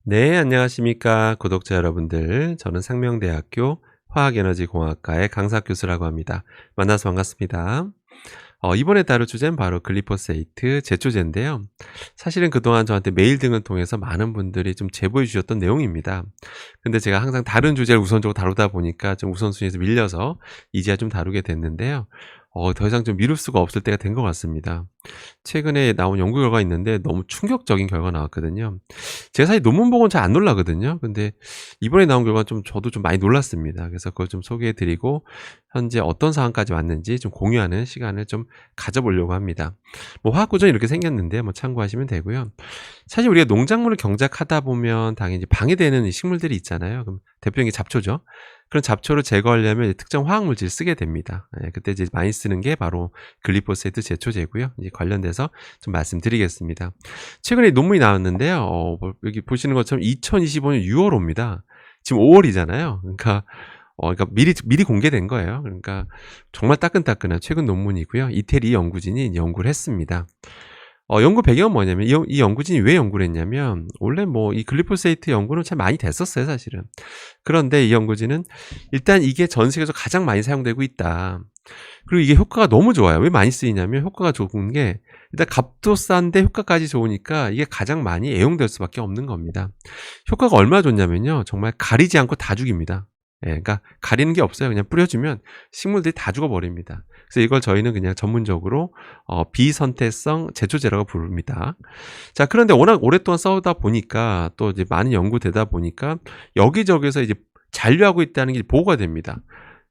네, 안녕하십니까. 구독자 여러분들. 저는 상명대학교 화학에너지공학과의 강사 교수라고 합니다. 만나서 반갑습니다. 이번에 다룰 주제는 바로 글리포세이트 제초제인데요. 사실은 그동안 저한테 메일 등을 통해서 많은 분들이 좀 제보해 주셨던 내용입니다. 근데 제가 항상 다른 주제를 우선적으로 다루다 보니까 좀 우선순위에서 밀려서 이제야 좀 다루게 됐는데요. 더 이상 좀 미룰 수가 없을 때가 된 것 같습니다. 최근에 나온 연구 결과가 있는데 너무 충격적인 결과가 나왔거든요. 제가 사실 논문 보고는 잘 안 놀라거든요. 근데 이번에 나온 결과는 좀 저도 좀 많이 놀랐습니다. 그래서 그걸 좀 소개해 드리고 현재 어떤 상황까지 왔는지 좀 공유하는 시간을 좀 가져보려고 합니다. 뭐 화학 구조는 이렇게 생겼는데 뭐 참고하시면 되고요. 사실 우리가 농작물을 경작하다 보면 당연히 방해되는 이 식물들이 있잖아요. 그럼 대표적인 게 잡초죠. 그런 잡초를 제거하려면 특정 화학 물질을 쓰게 됩니다. 그때 이제 많이 쓰는 게 바로 글리포세이트 제초제고요. 이제 관련돼서 좀 말씀드리겠습니다. 최근에 논문이 나왔는데요. 여기 보시는 것처럼 2025년 6월호입니다. 지금 5월이잖아요. 그러니까 미리 공개된 거예요. 그러니까 정말 따끈따끈한 최근 논문이고요. 이태리 연구진이 연구를 했습니다. 연구 배경은 뭐냐면 이 연구진이 왜 연구를 했냐면 원래 뭐 이 글리포세이트 연구는 참 많이 됐었어요, 사실은. 그런데 이 연구진은 일단 이게 전 세계에서 가장 많이 사용되고 있다. 그리고 이게 효과가 너무 좋아요. 왜 많이 쓰이냐면 효과가 좋은 게 일단 값도 싼데 효과까지 좋으니까 이게 가장 많이 애용될 수밖에 없는 겁니다. 효과가 얼마나 좋냐면요. 정말 가리지 않고 다 죽입니다. 그러니까 가리는 게 없어요. 그냥 뿌려주면 식물들이 다 죽어버립니다. 그래서 이걸 저희는 그냥 전문적으로 비선택성 제초제라고 부릅니다. 자, 그런데 워낙 오랫동안 싸우다 보니까 또 이제 많은 연구되다 보니까 여기저기서 이제 잔류하고 있다는 게 보고가 됩니다.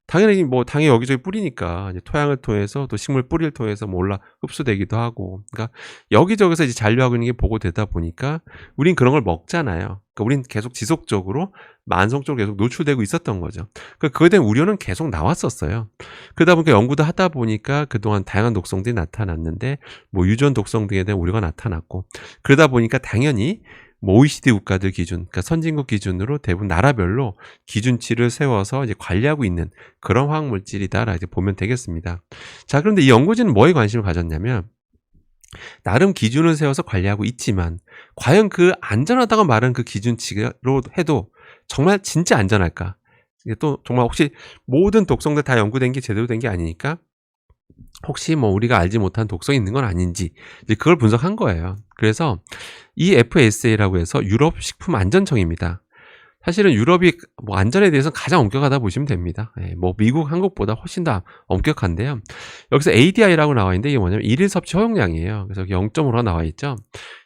당연히 여기저기 뿌리니까 이제 토양을 통해서 또 식물 뿌리를 통해서 뭐 올라 흡수되기도 하고, 그러니까 여기저기서 이제 잔류하고 있는 게 보고되다 보니까 우린 그런 걸 먹잖아요. 그러니까 우린 계속 지속적으로 만성적으로 계속 노출되고 있었던 거죠. 그거에 대한 우려는 계속 나왔었어요. 그러다 보니까 연구도 하다 보니까 그동안 다양한 독성들이 나타났는데 뭐 유전 독성 등에 대한 우려가 나타났고, 그러다 보니까 당연히 뭐 OECD 국가들 기준, 그러니까 선진국 기준으로 대부분 나라별로 기준치를 세워서 이제 관리하고 있는 그런 화학 물질이다라고 이제 보면 되겠습니다. 자, 그런데 이 연구진은 뭐에 관심을 가졌냐면 나름 기준을 세워서 관리하고 있지만 과연 그 안전하다고 말하는 그 기준치로 해도 정말 진짜 안전할까? 이게 또 정말 혹시 모든 독성들 다 연구된 게 제대로 된 게 아니니까 혹시 뭐 우리가 알지 못한 독성이 있는 건 아닌지 이제 그걸 분석한 거예요. 그래서 이 FSA라고 해서 유럽 식품안전청입니다. 사실은 유럽이 뭐 안전에 대해서 가장 엄격하다 보시면 됩니다. 뭐 미국, 한국보다 훨씬 더 엄격한데요. 여기서 ADI라고 나와 있는데 이게 뭐냐면 일일 섭취 허용량이에요. 그래서 여기 0.5로 나와 있죠.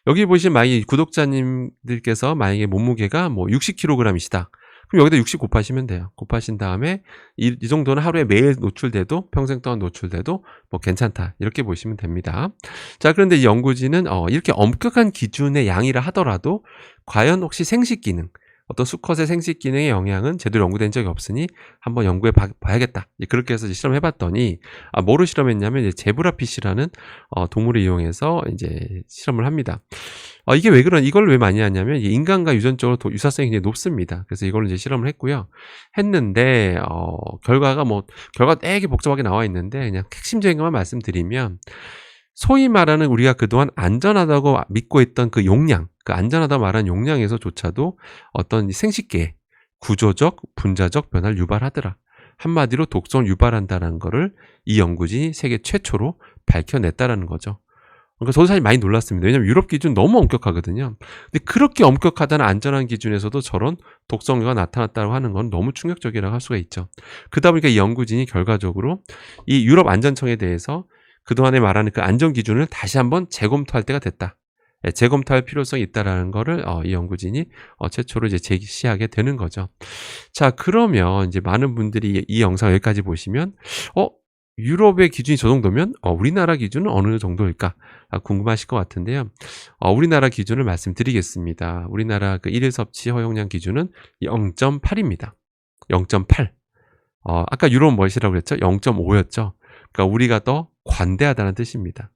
여기 보시면 만약에 구독자님들께서 만약에 몸무게가 뭐 60kg이시다. 그럼 여기다 60 곱하시면 돼요. 곱하신 다음에 이 정도는 하루에 매일 노출돼도 평생 동안 노출돼도 뭐 괜찮다. 이렇게 보시면 됩니다. 자, 그런데 이 연구진은 이렇게 엄격한 기준의 양이라 하더라도 과연 혹시 생식 기능, 어떤 수컷의 생식 기능의 영향은 제대로 연구된 적이 없으니 한번 연구해 봐야겠다. 그렇게 해서 실험해 봤더니 뭐로 실험했냐면 이제 제브라피쉬라는 동물을 이용해서 이제 실험을 합니다. 이걸 왜 많이 하냐면 인간과 유전적으로 유사성이 굉장히 높습니다. 그래서 이걸로 이제 실험을 했는데 결과가 되게 복잡하게 나와 있는데 그냥 핵심적인 것만 말씀드리면 소위 말하는 우리가 그동안 안전하다고 믿고 있던 그 용량, 그 안전하다 말한 용량에서조차도 어떤 생식계 구조적, 분자적 변화를 유발하더라. 한마디로 독성을 유발한다는 거를 이 연구진이 세계 최초로 밝혀냈다라는 거죠. 그러니까 저도 사실 많이 놀랐습니다. 왜냐하면 유럽 기준 너무 엄격하거든요. 근데 그렇게 엄격하다는 안전한 기준에서도 저런 독성류가 나타났다고 하는 건 너무 충격적이라고 할 수가 있죠. 그러다 보니까 이 연구진이 결과적으로 이 유럽 안전청에 대해서 그동안에 말하는 그 안전 기준을 다시 한번 재검토할 때가 됐다. 재검토할 필요성이 있다라는 거를 이 연구진이 최초로 이제 제시하게 되는 거죠. 자, 그러면 이제 많은 분들이 이 영상 여기까지 보시면 유럽의 기준이 저 정도면 우리나라 기준은 어느 정도일까 궁금하실 것 같은데요. 우리나라 기준을 말씀드리겠습니다. 우리나라 그 일일 섭취 허용량 기준은 0.8입니다. 0.8. 아까 유럽은 뭐시라고 그랬죠? 0.5였죠. 그러니까 우리가 더 관대하다는 뜻입니다.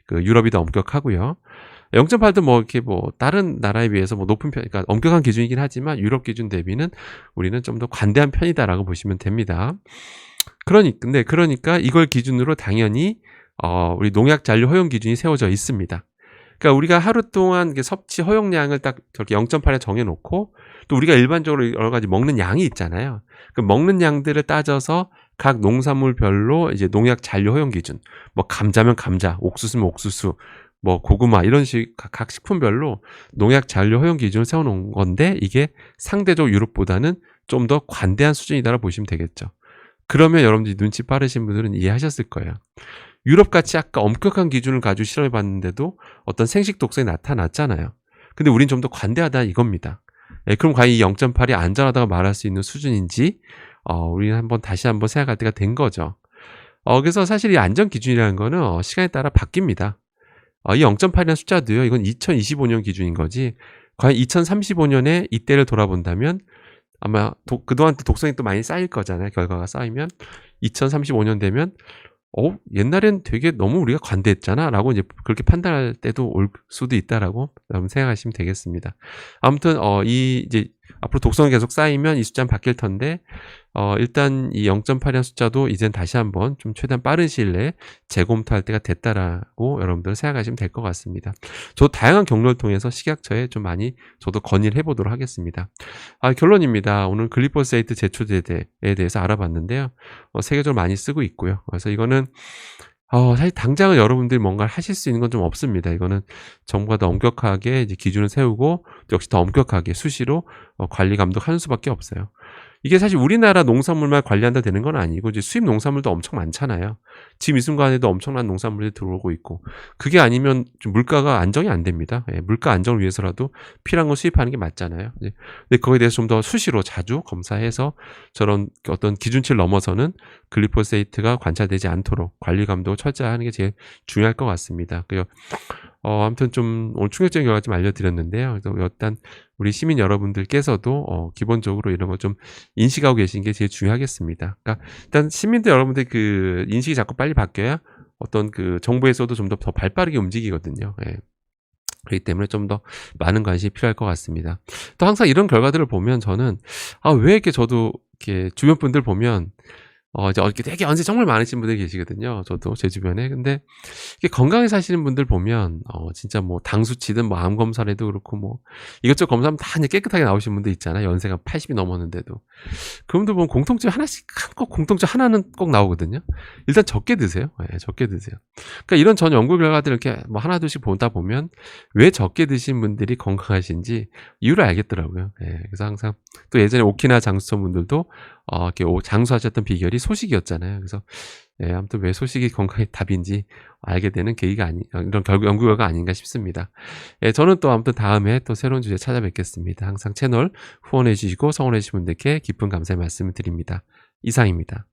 그 유럽이 더 엄격하고요. 0.8도 이렇게 다른 나라에 비해서 높은 편, 그러니까 엄격한 기준이긴 하지만 유럽 기준 대비는 우리는 좀 더 관대한 편이다라고 보시면 됩니다. 그러니까 이걸 기준으로 당연히 우리 농약 잔류 허용 기준이 세워져 있습니다. 그러니까 우리가 하루 동안 이게 섭취 허용량을 딱 저렇게 0.8에 정해 놓고 또 우리가 일반적으로 여러 가지 먹는 양이 있잖아요. 그 먹는 양들을 따져서 각 농산물별로 이제 농약 잔류 허용 기준, 뭐 감자면 감자, 옥수수면 옥수수, 뭐 고구마 이런 식 각 식품별로 농약 잔류 허용 기준을 세워 놓은 건데 이게 상대적으로 유럽보다는 좀 더 관대한 수준이다라고 보시면 되겠죠. 그러면 여러분들이 눈치 빠르신 분들은 이해하셨을 거예요. 유럽같이 아까 엄격한 기준을 가지고 실험해 봤는데도 어떤 생식 독성이 나타났잖아요. 근데 우린 좀 더 관대하다 이겁니다. 예, 그럼 과연 이 0.8이 안전하다고 말할 수 있는 수준인지 우리는 다시 한번 생각할 때가 된 거죠. 그래서 사실 이 안전 기준이라는 거는 시간에 따라 바뀝니다. 이 0.8이라는 숫자도요. 이건 2025년 기준인 거지. 과연 2035년에 이때를 돌아본다면 아마 그동안 또 독성이 또 많이 쌓일 거잖아요. 결과가 쌓이면 2035년 되면 옛날엔 되게 너무 우리가 관대했잖아라고 이제 그렇게 판단할 때도 올 수도 있다라고 여러분 생각하시면 되겠습니다. 아무튼 이 이제 앞으로 독성이 계속 쌓이면 이 숫자는 바뀔 텐데 일단 이 0.8이라는 숫자도 이젠 다시 한번 좀 최대한 빠른 시일 내에 재검토할 때가 됐다라고 여러분들 생각하시면 될 것 같습니다. 저도 다양한 경로를 통해서 식약처에 좀 많이 저도 건의를 해보도록 하겠습니다. 결론입니다. 오늘 글리포세이트 제초제에 대해서 알아봤는데요. 세계적으로 많이 쓰고 있고요. 그래서 이거는 사실 당장은 여러분들이 뭔가를 하실 수 있는 건 좀 없습니다. 이거는 정부가 더 엄격하게 이제 기준을 세우고 역시 더 엄격하게 수시로 관리 감독하는 수밖에 없어요. 이게 사실 우리나라 농산물만 관리한다 되는 건 아니고 이제 수입 농산물도 엄청 많잖아요. 지금 이 순간에도 엄청난 농산물이 들어오고 있고 그게 아니면 좀 물가가 안정이 안 됩니다. 예, 물가 안정을 위해서라도 필요한 걸 수입하는 게 맞잖아요. 근데 거기에 대해서 좀 더 수시로 자주 검사해서 저런 어떤 기준치를 넘어서는 글리포세이트가 관찰되지 않도록 관리 감독을 철저히 하는 게 제일 중요할 것 같습니다. 그리고 아무튼 좀 오늘 충격적인 결과 좀 알려드렸는데요. 그래서 일단 우리 시민 여러분들께서도 기본적으로 이런 걸 좀 인식하고 계신 게 제일 중요하겠습니다. 그러니까 일단 시민들 여러분들 그 인식이 자꾸 빨리 바뀌어야 어떤 그 정부에서도 좀 더 발빠르게 움직이거든요. 예. 그렇기 때문에 좀 더 많은 관심이 필요할 것 같습니다. 또 항상 이런 결과들을 보면 저는 왜 이렇게 저도 이렇게 주변 분들 보면 이제 이렇게 되게 연세 정말 많으신 분들이 계시거든요. 저도 제 주변에. 근데 이게 건강하게 사시는 분들 보면 진짜 뭐 당 수치든 뭐 암 검사라도 그렇고 뭐 이것저것 검사하면 다 이제 깨끗하게 나오신 분들 있잖아요. 연세가 80이 넘었는데도. 그분들 보면 공통점 하나씩 꼭 공통점 하나는 꼭 나오거든요. 일단 적게 드세요. 예, 적게 드세요. 그러니까 이런 전 연구 결과들을 이렇게 뭐 하나둘씩 보다 보면 왜 적게 드신 분들이 건강하신지 이유를 알겠더라고요. 예, 그래서 항상 또 예전에 오키나와 장수천 분들도 이렇게 장수하셨던 비결이 소식이었잖아요. 그래서 예, 아무튼 왜 소식이 건강의 답인지 알게 되는 계기가 이런 연구 결과가 아닌가 싶습니다. 예, 저는 또 아무튼 다음에 또 새로운 주제 찾아뵙겠습니다. 항상 채널 후원해 주시고 성원해 주신 분들께 깊은 감사의 말씀을 드립니다. 이상입니다.